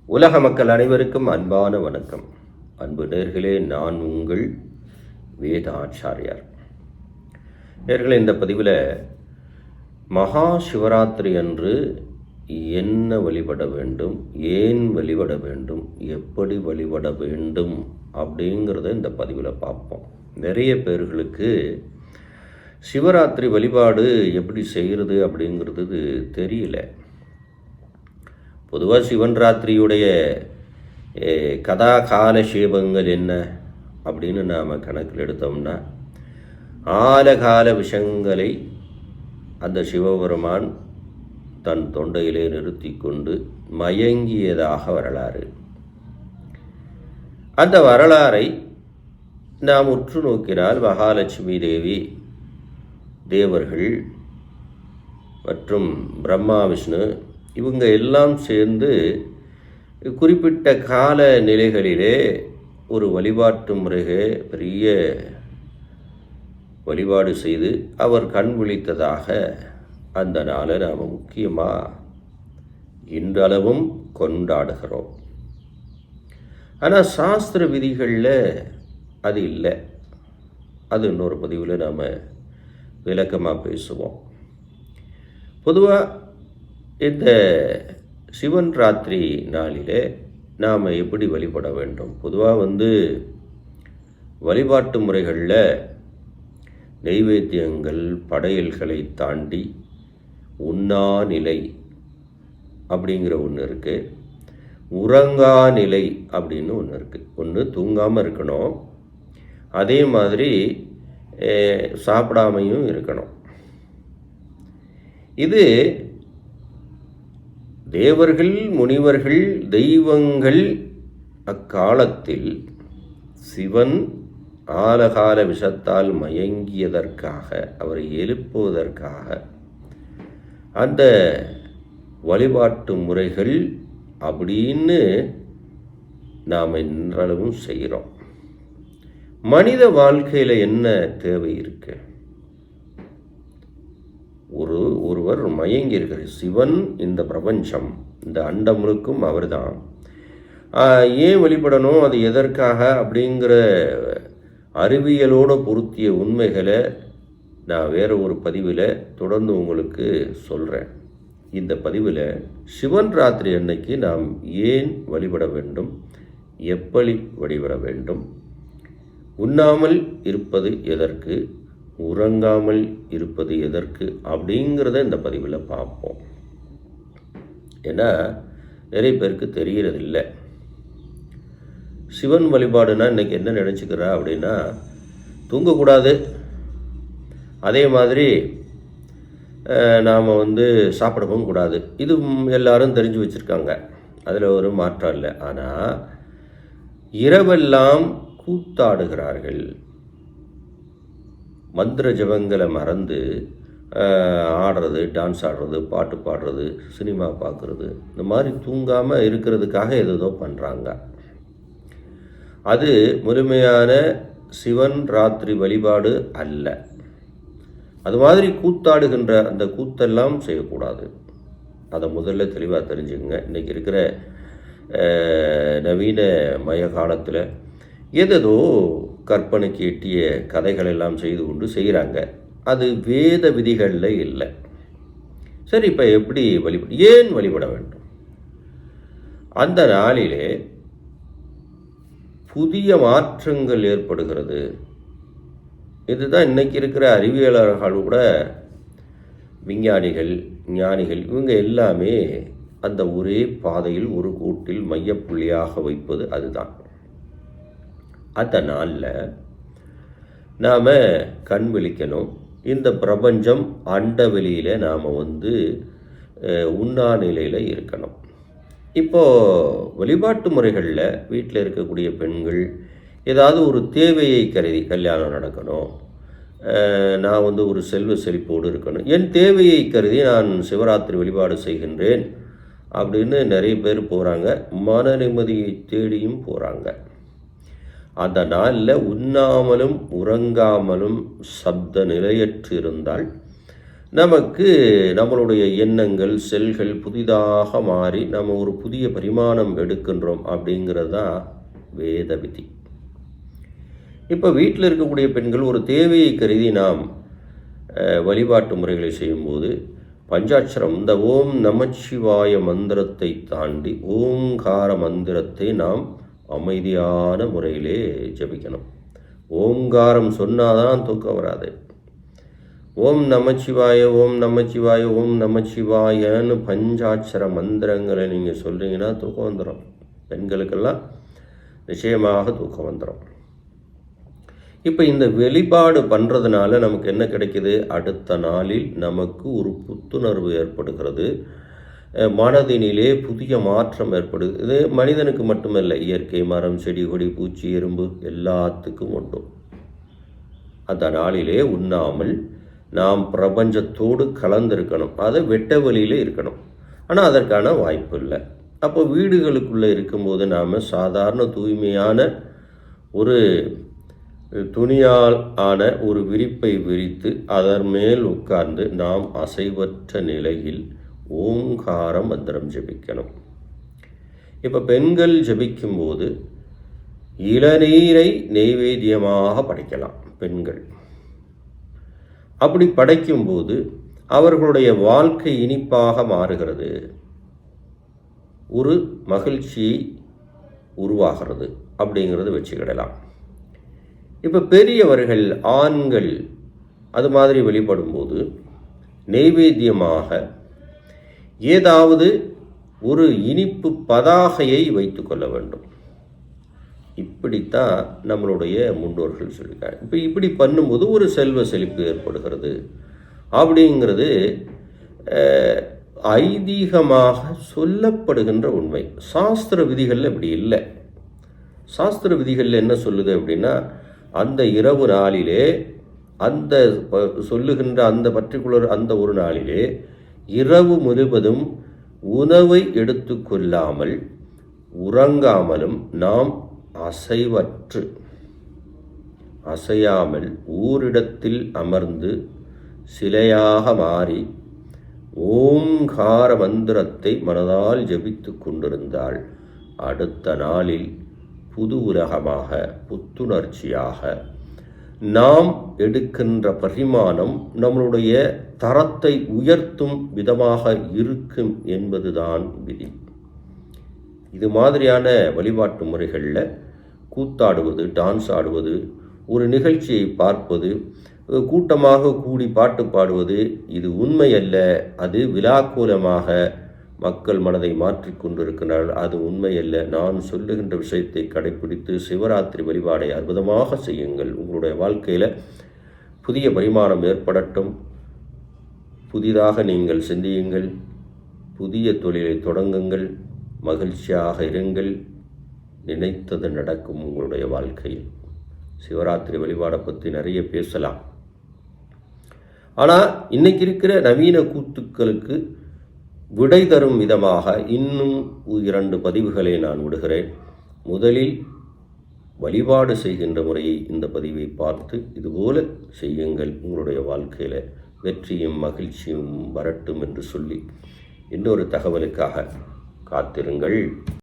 உலக மக்கள் அனைவருக்கும் அன்பான வணக்கம். அன்பு நேர்களே, நான் உங்கள் வேதாச்சாரியார். நேர்களே, இந்த பதிவில் மகா சிவராத்திரி அன்று என்ன வழிபட வேண்டும், ஏன் வழிபட வேண்டும், எப்படி வழிபட வேண்டும் அப்படிங்கிறத இந்த பதிவில் பார்ப்போம். நிறைய பேர்களுக்கு சிவராத்திரி வழிபாடு எப்படி செய்கிறது அப்படிங்கிறது தெரியல. பொதுவாக சிவன் ராத்திரியுடைய கதா காலக்ஷேபங்கள் என்ன அப்படின்னு நாம் கணக்கில் எடுத்தோம்னா, ஆலகால விஷயங்களை அந்த சிவபெருமான் தன் தொண்டையிலே நிறுத்தி கொண்டு மயங்கியதாக வரலாறு. அந்த வரலாறை நாம் உற்று நோக்கினால் மகாலட்சுமி தேவி, தேவர்கள் மற்றும் பிரம்மா விஷ்ணு இவங்க எல்லாம் சேர்ந்து குறிப்பிட்ட கால நிலைகளிலே ஒரு வழிபாட்டு முறையை பெரிய வழிபாடு செய்து அவர் கண் விழித்ததாக அந்த நாளை நாம் முக்கியமாக இன்றளவும் கொண்டாடுகிறோம். ஆனால் சாஸ்திர விதிகளில் அது இல்லை. அது இன்னொரு பதிவில் நாம் விளக்கமாக பேசுவோம். பொதுவாக இந்த சிவன் ராத்திரி நாளிலே நாம் எப்படி வழிபட வேண்டும்? பொதுவாக வழிபாட்டு முறைகளில் நெய்வேத்தியங்கள் படையல்களை தாண்டி உண்ணா நிலை அப்படிங்கிற ஒன்று இருக்குது, உறங்கா நிலை அப்படின்னு ஒன்று இருக்குது. ஒன்று தூங்காமல் இருக்கணும், அதே மாதிரி சாப்பிடாமையும் இருக்கணும். இது தேவர்கள், முனிவர்கள், தெய்வங்கள் அக்காலத்தில் சிவன் ஆலகால விஷத்தால் மயங்கியதற்காக, அவரை எழுப்புவதற்காக அந்த வழிபாட்டு முறைகள் அப்படின்னு நாம் இன்றளவும் செய்கிறோம். மனித வாழ்க்கையில் என்ன தேவை இருக்கு? ஒருவர் மயங்கி இருக்கிற சிவன், இந்த பிரபஞ்சம், இந்த அண்டம் முழுக்கும் அவர் தான். ஏன் வழிபடணும், அது எதற்காக அப்படிங்கிற அறிவியலோடு பொருத்திய உண்மைகளை நான் வேறு ஒரு பதிவில் தொடர்ந்து உங்களுக்கு சொல்கிறேன். இந்த பதிவில் சிவன் ராத்திரி அன்னைக்கு நாம் ஏன் வழிபட வேண்டும், எப்படி வழிபட வேண்டும், உண்ணாமல் இருப்பது எதற்கு, உறங்காமல் இருப்பது எதற்கு அப்படிங்கிறத இந்த பதிவில் பார்ப்போம். ஏன்னா நிறைய பேருக்கு தெரிகிறதில்லை. சிவன் வழிபாடுனா இன்றைக்கி என்ன நினச்சிக்கிறா அப்படின்னா, தூங்கக்கூடாது, அதே மாதிரி நாம் சாப்பிடவும் கூடாது. இது எல்லாரும் தெரிஞ்சு வச்சுருக்காங்க, அதில் ஒரு மாற்றம் இல்லை. ஆனால் இரவெல்லாம் கூத்தாடுகிறார்கள், மந்திர ஜபங்களை மறந்து ஆடுறது, டான்ஸ் ஆடுறது, பாட்டு பாடுறது, சினிமா பார்க்குறது, இந்த மாதிரி தூங்காமல் இருக்கிறதுக்காக ஏதோ பண்ணுறாங்க. அது முழுமையான சிவன் ராத்திரி வழிபாடு அல்ல. அது மாதிரி கூத்தாடுகின்ற அந்த கூத்தெல்லாம் செய்யக்கூடாது. அதை முதல்ல தெளிவாக தெரிஞ்சுங்க. இன்றைக்கி இருக்கிற நவீன மய காலத்தில் ஏதோ கற்பனைக்கு எட்டிய கதைகள் எல்லாம் செய்து கொண்டு செய்கிறாங்க. அது வேத விதிகளில் இல்லை. சரி, இப்போ எப்படி ஏன் வழிபட வேண்டும்? அந்த நாளிலே புதிய மாற்றங்கள் ஏற்படுகிறது. இதுதான் இன்றைக்கி இருக்கிற அறிவியலாளர்கள் கூட, விஞ்ஞானிகள், ஞானிகள், இவங்க எல்லாமே அந்த ஒரே பாதையில் ஒரு கூட்டில் மையப்புள்ளியாக வைப்பது அதுதான். அந்த நாளில் நாம் கண் விழிக்கணும். இந்த பிரபஞ்சம் அண்டவெளியில் நாம் உண்ணா நிலையில் இருக்கணும். இப்போது வழிபாட்டு முறைகளில் வீட்டில் இருக்கக்கூடிய பெண்கள் ஏதாவது ஒரு தேவையை கருதி, கல்யாணம் நடக்கணும், நான் ஒரு செல்வ செழிப்போடு இருக்கணும், என் தேவையை கருதி நான் சிவராத்திரி வழிபாடு செய்கின்றேன் அப்படின்னு நிறைய பேர் போகிறாங்க. மன நிம்மதியை தேடியும் போகிறாங்க. அந்த நாளில் உண்ணாமலும் உறங்காமலும் சப்த நிலையற்று இருந்தால் நமக்கு நம்மளுடைய எண்ணங்கள் செல்கள் புதிதாக மாறி நம்ம ஒரு புதிய பரிமாணம் எடுக்கின்றோம் அப்படிங்கிறது தான் வேத விதி. இப்போ வீட்டில் இருக்கக்கூடிய பெண்கள் ஒரு தேவையை கருதி நாம் வழிபாட்டு முறைகளை செய்யும்போது பஞ்சாட்சரம் இந்த ஓம் நமச்சிவாய மந்திரத்தை தாண்டி ஓங்கார மந்திரத்தை நாம் அமைதியான முறையிலே ஜபிக்கணும். ஓங்காரம் சொன்னாதான் தூக்கம் வராது. ஓம் நமச்சிவாய ஓம் நமச்சிவாய ஓம் நமச்சிவாயன்னு பஞ்சாட்சர மந்திரங்களை நீங்கள் சொல்கிறீங்கன்னா தூக்கம் வந்துடும். பெண்களுக்கெல்லாம் நிச்சயமாக தூக்கம் வந்துடும். இப்போ இந்த வெளிப்பாடு பண்ணுறதுனால நமக்கு என்ன கிடைக்கிது? அடுத்த நாளில் நமக்கு ஒரு புத்துணர்வு ஏற்படுகிறது. மனதினிலே புதிய மாற்றம் ஏற்படுது. இது மனிதனுக்கு மட்டுமல்ல, இயற்கை, மரம், செடி, கொடி, பூச்சி, எறும்பு எல்லாத்துக்கும் உண்டும். அந்த நாளிலே உண்ணாமல் நாம் பிரபஞ்சத்தோடு கலந்திருக்கணும். அதை வெட்ட வழியில் இருக்கணும். ஆனால் அதற்கான வாய்ப்பு இல்லை. அப்போ வீடுகளுக்குள்ளே இருக்கும்போது நாம் சாதாரண தூய்மையான ஒரு துணியால் ஆன ஒரு விரிப்பை விரித்து அதன் மேல் உட்கார்ந்து நாம் அசைவற்ற நிலையில் ஓங்கார மந்திரம் ஜபிக்கணும். இப்போ பெண்கள் ஜபிக்கும்போது இளநீரை நெய்வேத்தியமாக படைக்கலாம். பெண்கள் அப்படி படைக்கும்போது அவர்களுடைய வாழ்க்கை இனிப்பாக மாறுகிறது. ஒரு மகிழ்ச்சி உருவாகிறது அப்படிங்கிறது வச்சுக்கிடலாம். இப்போ பெரியவர்கள் ஆண்கள் அது மாதிரி வெளிப்படும்போது நெய்வேத்தியமாக ஏதாவது ஒரு இனிப்பு பதாகையை வைத்து கொள்ள வேண்டும். இப்படித்தான் நம்மளுடைய முன்னோர்கள் சொல்லியிருக்காங்க. இப்போ இப்படி பண்ணும்போது ஒரு செல்வ செழிப்பு ஏற்படுகிறது அப்படிங்கிறது ஐதீகமாக சொல்லப்படுகின்ற உண்மை. சாஸ்திர விதிகளில் இப்படி இல்லை. சாஸ்திர விதிகளில் என்ன சொல்லுது அப்படின்னா, அந்த இரவு நாளிலே அந்த சொல்லுகின்ற அந்த பர்டிகுலர் அந்த ஒரு நாளிலே இரவு முழுவதும் உணவை எடுத்துக்கொள்ளாமல் உறங்காமலும் நாம் அசையாமல் ஓரிடத்தில் அமர்ந்து சிலையாக மாறி ஓங்கார மந்திரத்தை மனதால் ஜபித்து கொண்டிருந்தால் அடுத்த நாளில் புது உலகமாக புத்துணர்ச்சியாக நாம் எடுக்கின்ற பரிமாணம் நம்மளுடைய தரத்தை உயர்த்தும் விதமாக இருக்கும் என்பதுதான் விதி. இது மாதிரியான வழிபாட்டு முறைகளில் கூத்தாடுவது, டான்ஸ் ஆடுவது, ஒரு நிகழ்ச்சியை பார்ப்பது, கூட்டமாக கூடி பாட்டு பாடுவது இது உண்மை அல்ல. அது விழாக்கோலமாக மக்கள் மனதை மாற்றிக்கொண்டிருக்கிறார்கள். அது உண்மை அல்ல. நான் சொல்லுகின்ற விஷயத்தை கடைப்பிடித்து சிவராத்திரி வழிபாடை அற்புதமாக செய்யுங்கள். உங்களுடைய வாழ்க்கையில் புதிய பரிமாணம் ஏற்படட்டும். புதிதாக நீங்கள் சிந்தியுங்கள். புதிய தொழிலை தொடங்குங்கள். மகிழ்ச்சியாக இருங்கள். நினைத்தது நடக்கும் உங்களுடைய வாழ்க்கையில். சிவராத்திரி வழிபாடை பற்றி நிறைய பேசலாம். ஆனால் இன்னைக்கு இருக்கிற நவீன கூத்துக்களுக்கு விடை தரும் விதமாக இன்னும் 2 பதிவுகளை நான் விடுகிறேன். முதலில் வழிபாடு செய்கின்ற முறையை இந்த பதிவை பார்த்து இதுபோல செய்யுங்கள். உங்களுடைய வாழ்க்கையில் வெற்றியும் மகிழ்ச்சியும் வரட்டும் என்று சொல்லி இன்னொரு தகவலுக்காக காத்திருங்கள்.